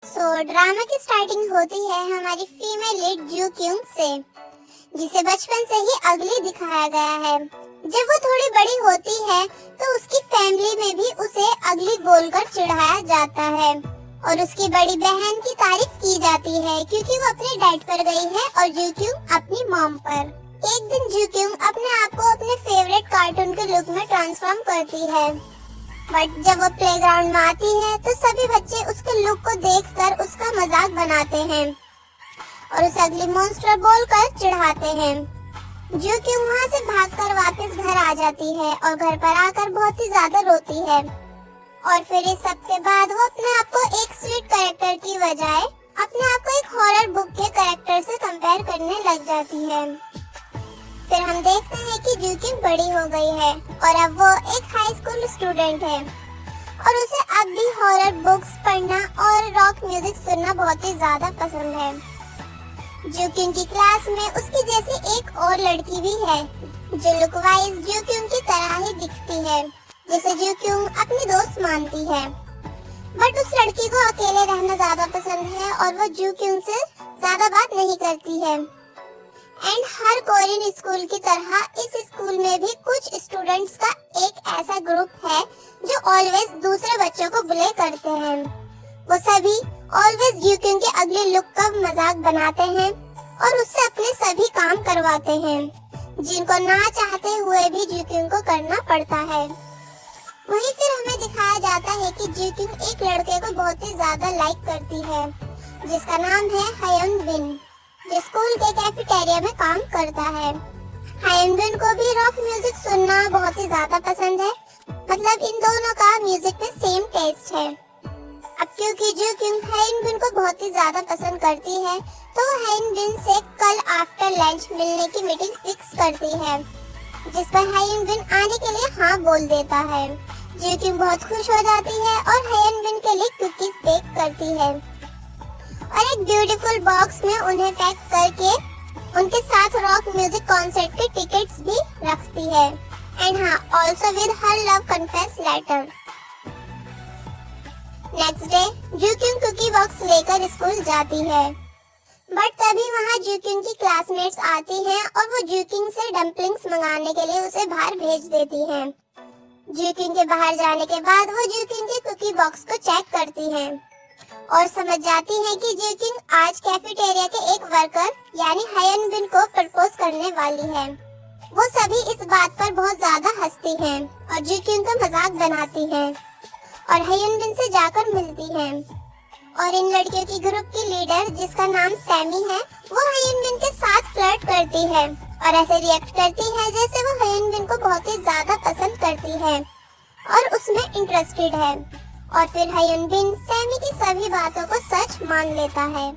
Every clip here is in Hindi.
ड्रामा की स्टार्टिंग होती है हमारी फीमेल लीड जू क्यूंग से, जिसे बचपन से ही अगली दिखाया गया है। जब वो थोड़ी बड़ी होती है तो उसकी फैमिली में भी उसे अगली बोलकर चिढ़ाया जाता है और उसकी बड़ी बहन की तारीफ की जाती है क्योंकि वो अपने डैड पर गई है और जू क्यूंग अपनी मॉम पर। एक दिन जू क्यूंग अपने आप को अपने फेवरेट कार्टून के लुक में ट्रांसफॉर्म करती है, बट जब वो प्लेग्राउंड में आती है तो सभी बच्चे उसके लुक को देखकर उसका मजाक बनाते हैं और उसे अगली मॉन्स्टर बोलकर चिढ़ाते हैं। जो कि वहाँ से भागकर वापस घर आ जाती है और घर पर आकर बहुत ही ज्यादा रोती है और फिर इस सब के बाद वो अपने आप को एक स्वीट कैरेक्टर की बजाय अपने आप को एक हॉरर बुक के कैरेक्टर से कंपेयर करने लग जाती है। फिर हम देखते हैं कि जू क्यूंग बड़ी हो गई है और अब वो एक हाई स्कूल स्टूडेंट है और उसे अब भी हॉरर बुक्स पढ़ना और रॉक म्यूजिक सुनना बहुत ही ज्यादा पसंद है। जू क्यूंग की क्लास में उसकी जैसी एक और लड़की भी है जो लुक वाइज जू क्यूंग की तरह ही दिखती है, जिसे जू क्यूंग अपनी दोस्त मानती है। बट उस लड़की को अकेले रहना ज्यादा पसंद है और वो जू क्यूंग से ज्यादा बात नहीं करती है। एंड हर कोरियन स्कूल की तरह इस स्कूल में भी कुछ स्टूडेंट्स का एक ऐसा ग्रुप है जो ऑलवेज दूसरे बच्चों को बुले करते हैं। वो सभी ऑलवेज जू क्यूंग के अगले लुक का मजाक बनाते हैं और उससे अपने सभी काम करवाते हैं जिनको ना चाहते हुए भी जू क्यूंग को करना पड़ता है। वहीं फिर हमें दिखाया जाता है कि जू क्यूंग एक लड़के को बहुत ही ज्यादा लाइक करती है जिसका नाम है हयोन बिन, जो स्कूल के कैफेटेरिया में काम करता है। हायन बिन को भी रॉक म्यूजिक सुनना बहुत ही ज्यादा पसंद है, मतलब इन दोनों का म्यूजिक में सेम टेस्ट है। अब क्योंकि जू क्यूंग हायन बिन को बहुत ही ज्यादा पसंद करती है तो वो हायन बिन से कल आफ्टर लंच मिलने की मीटिंग फिक्स करती है, जिस पर हायन बिन आने के लिए हाँ बोल देता है। जू क्यूंग बहुत खुश हो जाती है और हायन बिन के लिए कुकीज बेक करती है और एक ब्यूटीफुल बॉक्स में उन्हें पैक करके उनके साथ रॉक म्यूजिक कॉन्सर्ट के टिकट्स भी रखती है। एंड हाँ, also with her love confess letter. Next day Ju Kyung cookie box लेकर स्कूल जाती है, बट तभी वहाँ जू क्यूंग की क्लासमेट्स आती हैं और वो जू क्यूंग से डम्पलिंग्स मंगाने के लिए उसे बाहर भेज देती हैं। जू क्यूंग के बाहर जाने के बाद वो जू क्यूंग के कुकी बॉक्स को चेक करती हैं और समझ जाती है कि जू क्यूंग आज कैफेटेरिया के एक वर्कर यानी हायन बिन को प्रपोज करने वाली है। वो सभी इस बात पर बहुत ज्यादा हंसती हैं और जू क्यूंग का मजाक बनाती हैं और हायन बिन से जाकर मिलती हैं और इन लड़कियों की ग्रुप की लीडर जिसका नाम सैमी है वो हायन बिन के साथ फ्लर्ट करती है और ऐसे रिएक्ट करती है जैसे वो हायन बिन को बहुत ही ज्यादा पसंद करती है और उसमें इंटरेस्टेड है। और फिर हायन बिन सैमी की सभी बातों को सच मान लेता है,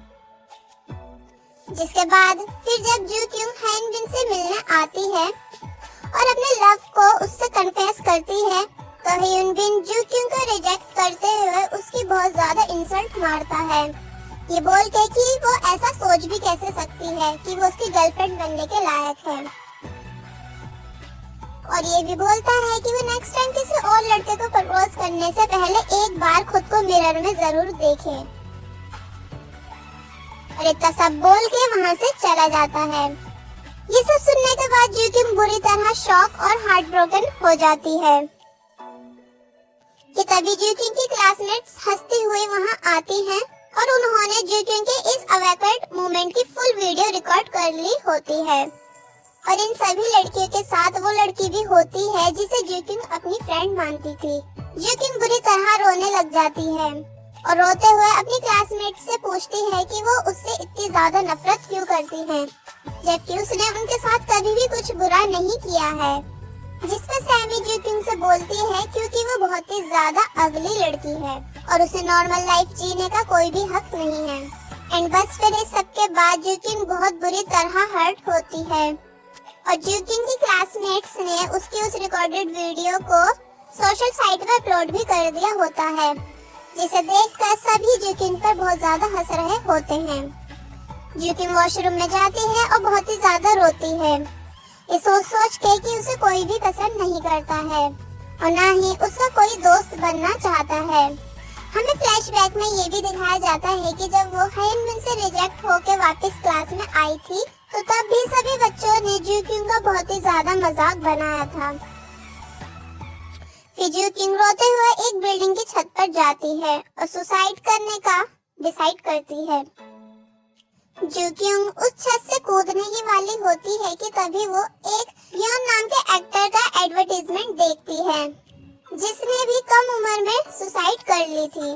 जिसके बाद फिर जब जू क्यूंग हायन बिन से मिलने आती है और अपने लव को उससे कन्फेस करती है तो हायन बिन जू क्यूंग को रिजेक्ट करते हुए उसकी बहुत ज्यादा इंसल्ट मारता है, ये बोल के कि वो ऐसा सोच भी कैसे सकती है कि वो उसकी गर्लफ्रेंड बनने के लायक है। और ये भी बोलता है कि वो नेक्स्ट टाइम किसी और लड़के को प्रपोज करने से पहले एक बार खुद को मिरर में जरूर देखे। और इतना सब बोल के वहाँ से चला जाता है। ये सब सुनने के बाद जू क्यूंग बुरी तरह शॉक और हार्ट ब्रोकन हो जाती है कि तभी जू क्यूंग की क्लासमेट्स हंसती हुई वहाँ आती हैं और उन्होंने जू क्यूंग के इस अवेक्वर्ड मोमेंट की फुल वीडियो रिकॉर्ड कर ली होती है। और इन सभी लड़कियों के साथ वो लड़की भी होती है जिसे जू क्यूंग अपनी फ्रेंड मानती थी। जू क्यूंग बुरी तरह रोने लग जाती है और रोते हुए अपनी क्लासमेट से पूछती है कि वो उससे इतनी ज्यादा नफरत क्यों करती हैं, जबकि उसने उनके साथ कभी भी कुछ बुरा नहीं किया है। जिसपे सैमी जू क्यूंग से बोलती है क्योंकि वो बहुत ही ज्यादा अगली लड़की है और उसे नॉर्मल लाइफ जीने का कोई भी हक नहीं है। एंड बस फिर इस सब के बाद जू क्यूंग बहुत बुरी तरह हर्ट होती है और जू क्यूंग की क्लासमेट्स ने उसकी उस रिकॉर्डेड वीडियो को सोशल साइट पर अपलोड भी कर दिया होता है, जिसे देखकर सभी जू क्यूंग पर बहुत ज्यादा हंस रहे होते हैं। जू क्यूंग वॉशरूम में जाती है और बहुत ही ज्यादा रोती है, ये सोच के कि उसे कोई भी पसंद नहीं करता है और ना ही उसका कोई दोस्त बनना चाहता है। हमें फ्लैशबैक में ये भी दिखाया जाता है कि जब वो हायनबिन से रिजेक्ट होकर वापस क्लास में आई थी तो तब भी सभी बच्चों ने ज्यूक्युंग का बहुत ही ज्यादा मजाक बनाया था। फिर ज्यूक्युंग रोते हुए एक बिल्डिंग की छत पर जाती है और सुसाइड करने का डिसाइड करती है। ज्यूक्युंग उस छत से कूदने ही वाली होती है कि तभी वो एक योन नाम के एक्टर का एडवर्टाइजमेंट देखती है जिसने भी कम उम्र में सुसाइड कर ली थी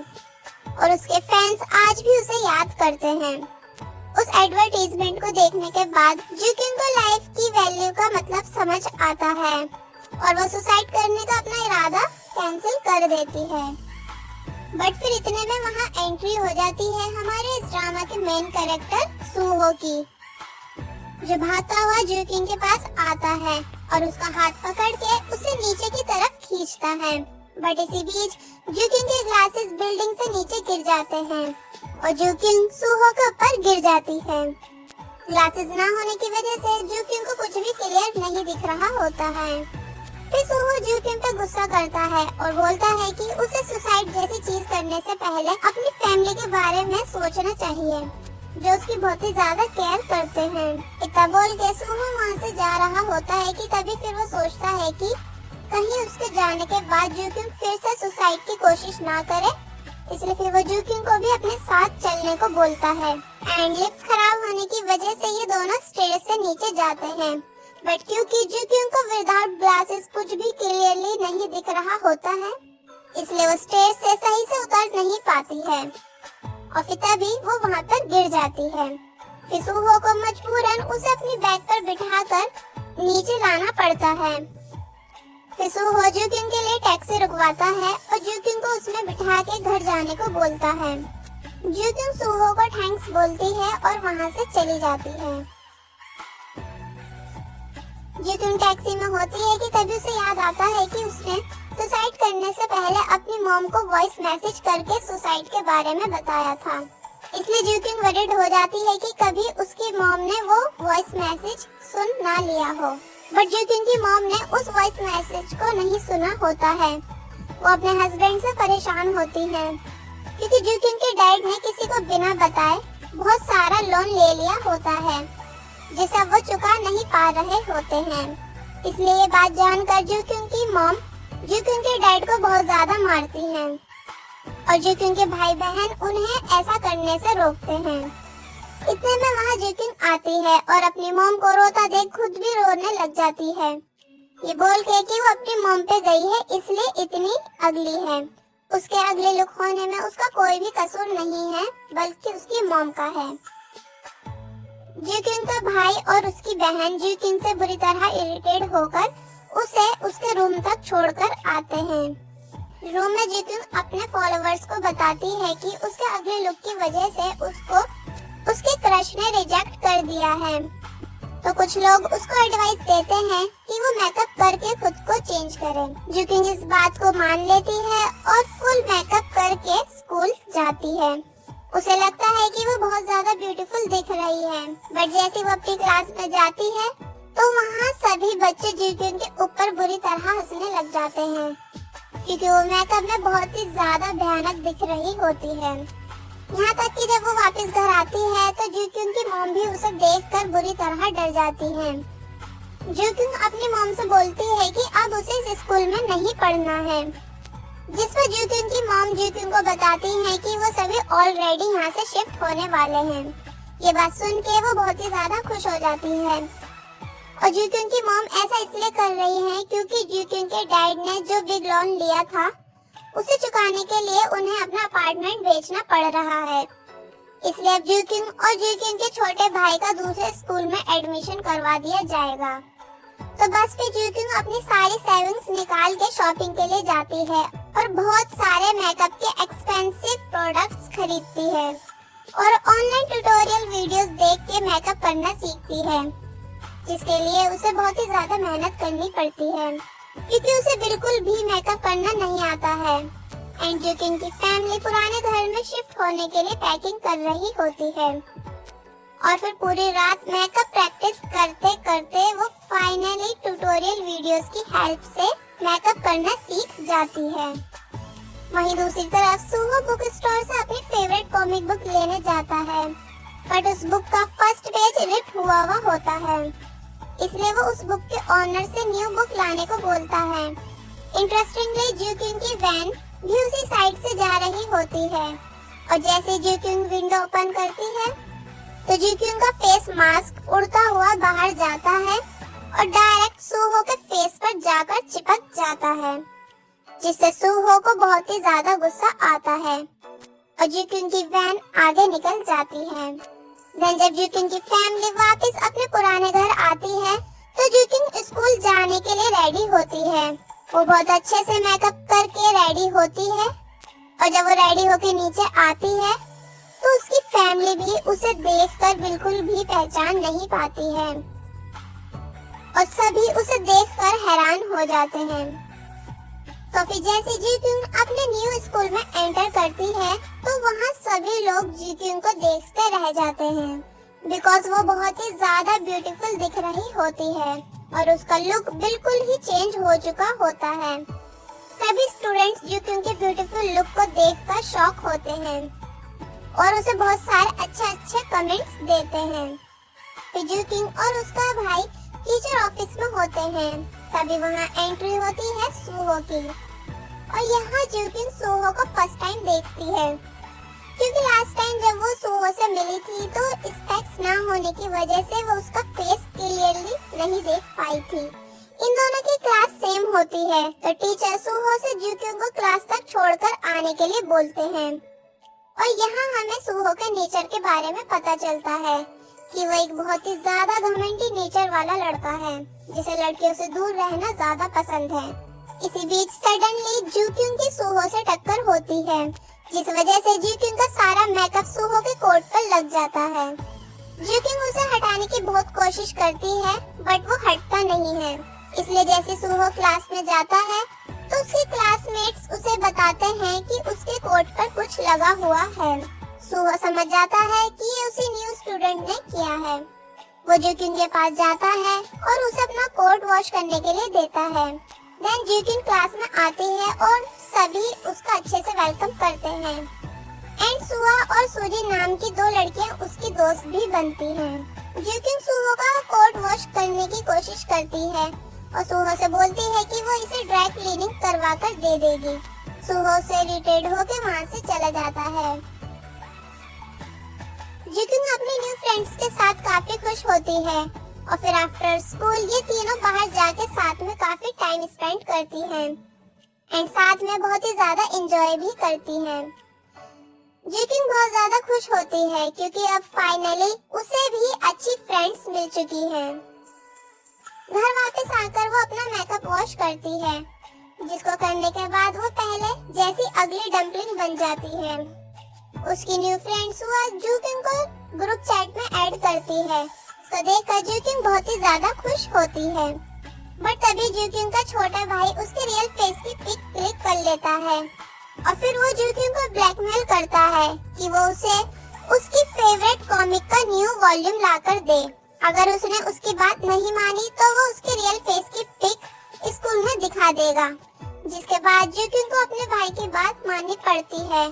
और उसके फैंस आज भी उसे याद करते हैं। उस एडवर्टाइजमेंट को देखने के बाद ज्यूक्युंग को लाइफ की वैल्यू का मतलब समझ आता है और वो सुसाइड करने का अपना इरादा कैंसिल कर देती है। बट फिर इतने में वहाँ एंट्री हो जाती है हमारे इस ड्रामा के मेन कैरेक्टर सूहो की, जो भागता हुआ ज्यूक्युंग के पास आता है और उसका हाथ पकड़ के उसे नीचे की तरफ खींचता है। बट इसी बीच ज्यूक्युंग के ग्लासेस बिल्डिंग से नीचे गिर जाते हैं और ज्यूक्युंग सूहो के ऊपर गिर जाती है। ग्लासेस ना होने की वजह से ज्यूक्युंग को कुछ भी क्लियर नहीं दिख रहा होता है। फिर सूहो ज्यूक्युंग पे गुस्सा करता है और बोलता है कि उसे सुसाइड जैसी चीज करने से पहले अपनी फैमिली के बारे में सोचना चाहिए, जो उसकी बहुत ही ज्यादा केयर करते हैं। इतना बोल के सूहो वहाँ से जा रहा होता है कि तभी फिर वो सोचता है कि कहीं उसके जाने के बाद ज्यूक्युंग फिर से सुसाइड की कोशिश ना करे, इसलिए फिर वो ज्यूक्युंग को भी अपने साथ चलने को बोलता है। एंड लिफ्ट खराब होने की वजह से ये दोनों स्टेज से नीचे जाते हैं। बट क्योंकि ज्यूक्युंग को विदाउट ग्लासेस कुछ भी क्लियरली नहीं दिख रहा होता है, इसलिए वो स्टेज से सही से उतर नहीं पाती है और फिर तभी वो वहाँ पर गिर जाती है। फिर सूहो को मजबूरन उसे अपनी बैग पर बिठाकर नीचे लाना पड़ता है। फिर सूहो ज्यूक्युंग के लिए टैक्सी रुकवाता है और ज्यूक्युंग को उसमें बिठा के घर जाने को बोलता है। ज्यूक्युंग सूहो को थैंक्स बोलती है और वहाँ से चली जाती है। ज्यूक्युंग टैक्सी में होती है कि तभी उसे याद आता है कि उसने सुसाइड करने से पहले अपनी मॉम को वॉइस मैसेज करके सुसाइड के बारे में बताया था। इसलिए ज्यूक्युंग वरीड हो जाती है कि कभी उसकी मॉम ने वो वॉइस मैसेज सुन ना लिया हो। बट ज्यूक्युंग की मॉम ने उस वॉइस मैसेज को नहीं सुना होता है। वो अपने हस्बैंड से परेशान होती है क्योंकि ज्यूक्युंग के डैड ने किसी को बिना बताए बहुत सारा लोन ले लिया होता है जिसे वो चुका नहीं पा रहे होते हैं। इसलिए ये बात जानकर ज्यूक्युंग की मॉम ज्यूक्युंग के डैड को बहुत ज्यादा मारती हैं और ज्यूक्युंग के भाई बहन उन्हें ऐसा करने से रोकते हैं। इतने में वहाँ ज्यूक्युंग आती है और अपनी मॉम को रोता देख खुद भी रोने लग जाती है, ये बोल के कि वो अपनी मॉम पे गई है इसलिए इतनी अगली है। उसके अगले लुक होने में उसका कोई भी कसूर नहीं है बल्कि उसकी मॉम का है। ज्यूक्युंग का भाई और उसकी बहन ज्यूक्युंग से बुरी तरह इरिटेट होकर उसे उसके रूम तक छोड़कर आते हैं। रूम में ज्यूक्युंग अपने फॉलोवर्स को बताती है कि उसके अगले लुक की वजह से उसको उसके क्रश ने रिजेक्ट कर दिया है। तो कुछ लोग उसको एडवाइस देते हैं कि वो मेकअप करके खुद को चेंज करे। ज्यूक्युंग इस बात को मान लेती है और फुल मेकअप करके स्कूल जाती है। उसे लगता है कि वो बहुत ज्यादा ब्यूटीफुल दिख रही है। बट जैसे वो अपनी क्लास में जाती है तो वहाँ सभी बच्चे ज्यूक्युंग के ऊपर बुरी तरह हंसने लग जाते हैं क्योंकि वो मेकअप में बहुत ही ज्यादा भयानक दिख रही होती है। यहाँ तक कि जब वो वापस घर आती है तो ज्यूक्युंग की मॉम भी उसे देखकर बुरी तरह डर जाती है। ज्यूक्युंग अपनी मॉम से बोलती है कि अब उसे इस स्कूल में नहीं पढ़ना है, जिस पर ज्यूक्युंग की मॉम ज्यूक्युंग को बताती है कि वो सभी ऑलरेडी यहाँ से शिफ्ट होने वाले हैं। ये बात सुन के वो बहुत ही ज्यादा खुश हो जाती है और ज्यूक्युंग की मॉम ऐसा इसलिए कर रही है क्योंकि ज्यूक्युंग के डैड ने जो बिग लोन लिया था उसे चुकाने के लिए उन्हें अपना अपार्टमेंट बेचना पड़ रहा है। इसलिए अब ज्यूक्युंग और ज्यूक्युंग के छोटे भाई का दूसरे स्कूल में एडमिशन करवा दिया जाएगा। तो बस फिर ज्यूक्युंग अपनी सारी सेविंग्स निकाल के शॉपिंग के लिए जाती है और बहुत सारे मेकअप के एक्सपेंसिव प्रोडक्ट्स खरीदती है और ऑनलाइन ट्यूटोरियल वीडियोस देख के मेकअप करना सीखती है, जिसके लिए उसे बहुत ही ज्यादा मेहनत करनी पड़ती है क्योंकि उसे बिल्कुल भी मेकअप करना नहीं आता है। एंड ज्यूक्युंग की फैमिली पुराने घर में शिफ्ट होने के लिए पैकिंग कर रही होती है और फिर पूरी रात मेकअप प्रैक्टिस करते करते वो फाइनली ट्यूटोरियल वीडियोस की हेल्प से मेकअप करना सीख जाती है। वहीं दूसरी तरफ सुहो बुक स्टोर से अपनी फेवरेट कॉमिक बुक लेने जाता है, बट उस बुक का फर्स्ट पेज रिप हुआ होता है, इसलिए वो उस बुक के ऑनर से न्यू बुक लाने को बोलता है। इंटरेस्टिंगली ज्यूक्यूंग की वैन भी उसी साइड से जा रही होती है, और जैसे ज्यूक्यूंग विंडो ओपन करती है तो ज्यूक्यूंग का फेस मास्क उड़ता हुआ बाहर जाता है और डायरेक्ट सुहो के फेस पर जाकर चिपक जाता है, जिससे सुहो को बहुत ही ज्यादा गुस्सा आता है और ज्यूक्यूंग की वैन आगे निकल जाती है। देन जब ज्यूक्यूंग की फैमिली वापस अपने पुराने घर आती है तो ज्यूक्यूंग स्कूल जाने के लिए रेडी होती है। वो बहुत अच्छे से मेकअप करके रेडी होती है, और जब वो रेडी होके नीचे आती है तो उसकी फैमिली भी उसे देखकर बिल्कुल भी पहचान नहीं पाती है और सभी उसे देखकर हैरान हो जाते हैं। तो फिर जैसे ज्यूक्यूंग अपने न्यू स्कूल में एंटर करती है तो वहाँ सभी लोग ज्यूक्यूंग को देखते रह जाते हैं, बिकॉज वो बहुत ही ज्यादा ब्यूटीफुल दिख रही होती है और उसका लुक बिल्कुल ही चेंज हो चुका होता है। सभी स्टूडेंट्स ज्यूक्यूंग के ब्यूटीफुल लुक को देखकर शॉक होते हैं और उसे बहुत सारे अच्छे कमेंट्स देते हैं। फिर ज्यूक्यूंग और उसका भाई टीचर ऑफिस में होते हैं, तभी वहाँ एंट्री होती है सुहो की, और यहाँ ज्यूक्यूंग सुहो को फर्स्ट टाइम देखती है, क्योंकि लास्ट टाइम जब वो सुहो से मिली थी तो स्पेक्स ना होने की वजह से वो उसका फेस क्लियरली नहीं देख पाई थी। इन दोनों की क्लास सेम होती है, तो टीचर सुहो से ज्यूक्यूंग को क्लास तक छोड़कर आने के लिए बोलते हैं, और यहाँ हमें सुहो के नेचर के बारे में पता चलता है कि वो एक बहुत ही ज्यादा घमंडी नेचर वाला लड़का है, जिसे लड़कियों से दूर रहना ज्यादा पसंद है। इसी बीच सडनली ज्यूक्यूंग की सुहो से टक्कर होती है, जिस वजह से ज्यूक्यूंग का सारा मेकअप सुहो के कोट पर लग जाता है। ज्यूक्यूंग उसे हटाने की बहुत कोशिश करती है, बट वो हटता नहीं है, इसलिए जैसे सुहो क्लास में जाता है तो उसके क्लासमेट्स उसे बताते हैं कि उसके कोट पर कुछ लगा हुआ है। सुहो समझ जाता है कि ये उसी न्यू स्टूडेंट ने किया है। वो ज्यूक्यूंग के पास जाता है और उसे अपना कोट वॉश करने के लिए देता है। देन ज्यूक्यूंग क्लास में आती है और सभी उसका अच्छे से वेलकम करते हैं, एंड सुहा और सूजी नाम की दो लड़कियां उसकी दोस्त भी बनती हैं। ज्यूक्यूंग सुहो का कोट वॉश करने की कोशिश करती है और सुहो से बोलती है कि वो इसे ड्राई क्लीनिंग करवा कर दे देगी। सुहो से इरिटेट होकर वहाँ से चला जाता है। ज्यूक्यूंग अपने न्यू फ्रेंड्स के साथ काफी खुश होती है और फिर आफ्टर स्कूल ये तीनों बाहर जाके साथ में काफी टाइम स्पेंड करती हैं एंड साथ में बहुत ही ज्यादा एंजॉय भी करती हैं। ज्यूक्यूंग बहुत ज्यादा खुश होती है क्योंकि अब फाइनली उसे भी अच्छी फ्रेंड्स मिल चुकी हैं। घर वापस आकर वो अपना मेकअप वॉश करती है, जिसको करने के बाद वो पहले जैसी अगली डम्पलिंग बन जाती है। उसकी न्यू फ्रेंड सुहा ज्यूक्यूंग को ग्रुप चैट में ऐड करती है, तो देखकर ज्यूक्यूंग बहुत ही ज्यादा खुश होती है। बट तभी ज्यूक्यूंग का छोटा भाई उसके रियल फेस की पिक क्लिक कर लेता है और फिर वो ज्यूक्यूंग को ब्लैकमेल करता है कि वो उसे उसकी फेवरेट कॉमिक का न्यू वॉल्यूम लाकर दे। अगर उसने उसकी बात नहीं मानी तो वो उसके रियल फेस की पिक स्कूल में दिखा देगा, जिसके बाद ज्यूक्यूंग को अपने भाई की बात माननी पड़ती है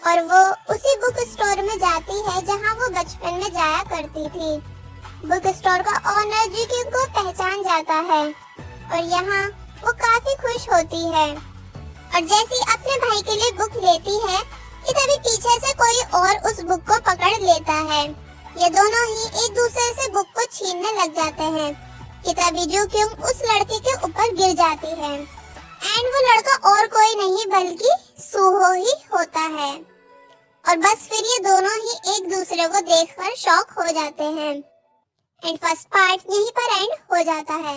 और वो उसी बुक स्टोर में जाती है जहां वो बचपन में जाया करती थी। बुक स्टोर का ओनर ज्यूक्यूंग को पहचान जाता है और यहाँ वो काफी खुश होती है और जैसी अपने भाई के लिए बुक लेती है कि तभी पीछे से कोई और उस बुक को पकड़ लेता है। ये दोनों ही एक दूसरे से बुक को छीनने लग जाते हैं कि तभी ज्यूक्यूंग उस लड़के के ऊपर गिर जाती है एंड वो लड़का और कोई नहीं बल्कि सुहो ही होता है। और बस फिर ये दोनों ही एक दूसरे को देखकर शॉक हो जाते हैं एंड फर्स्ट पार्ट यहीं पर एंड हो जाता है।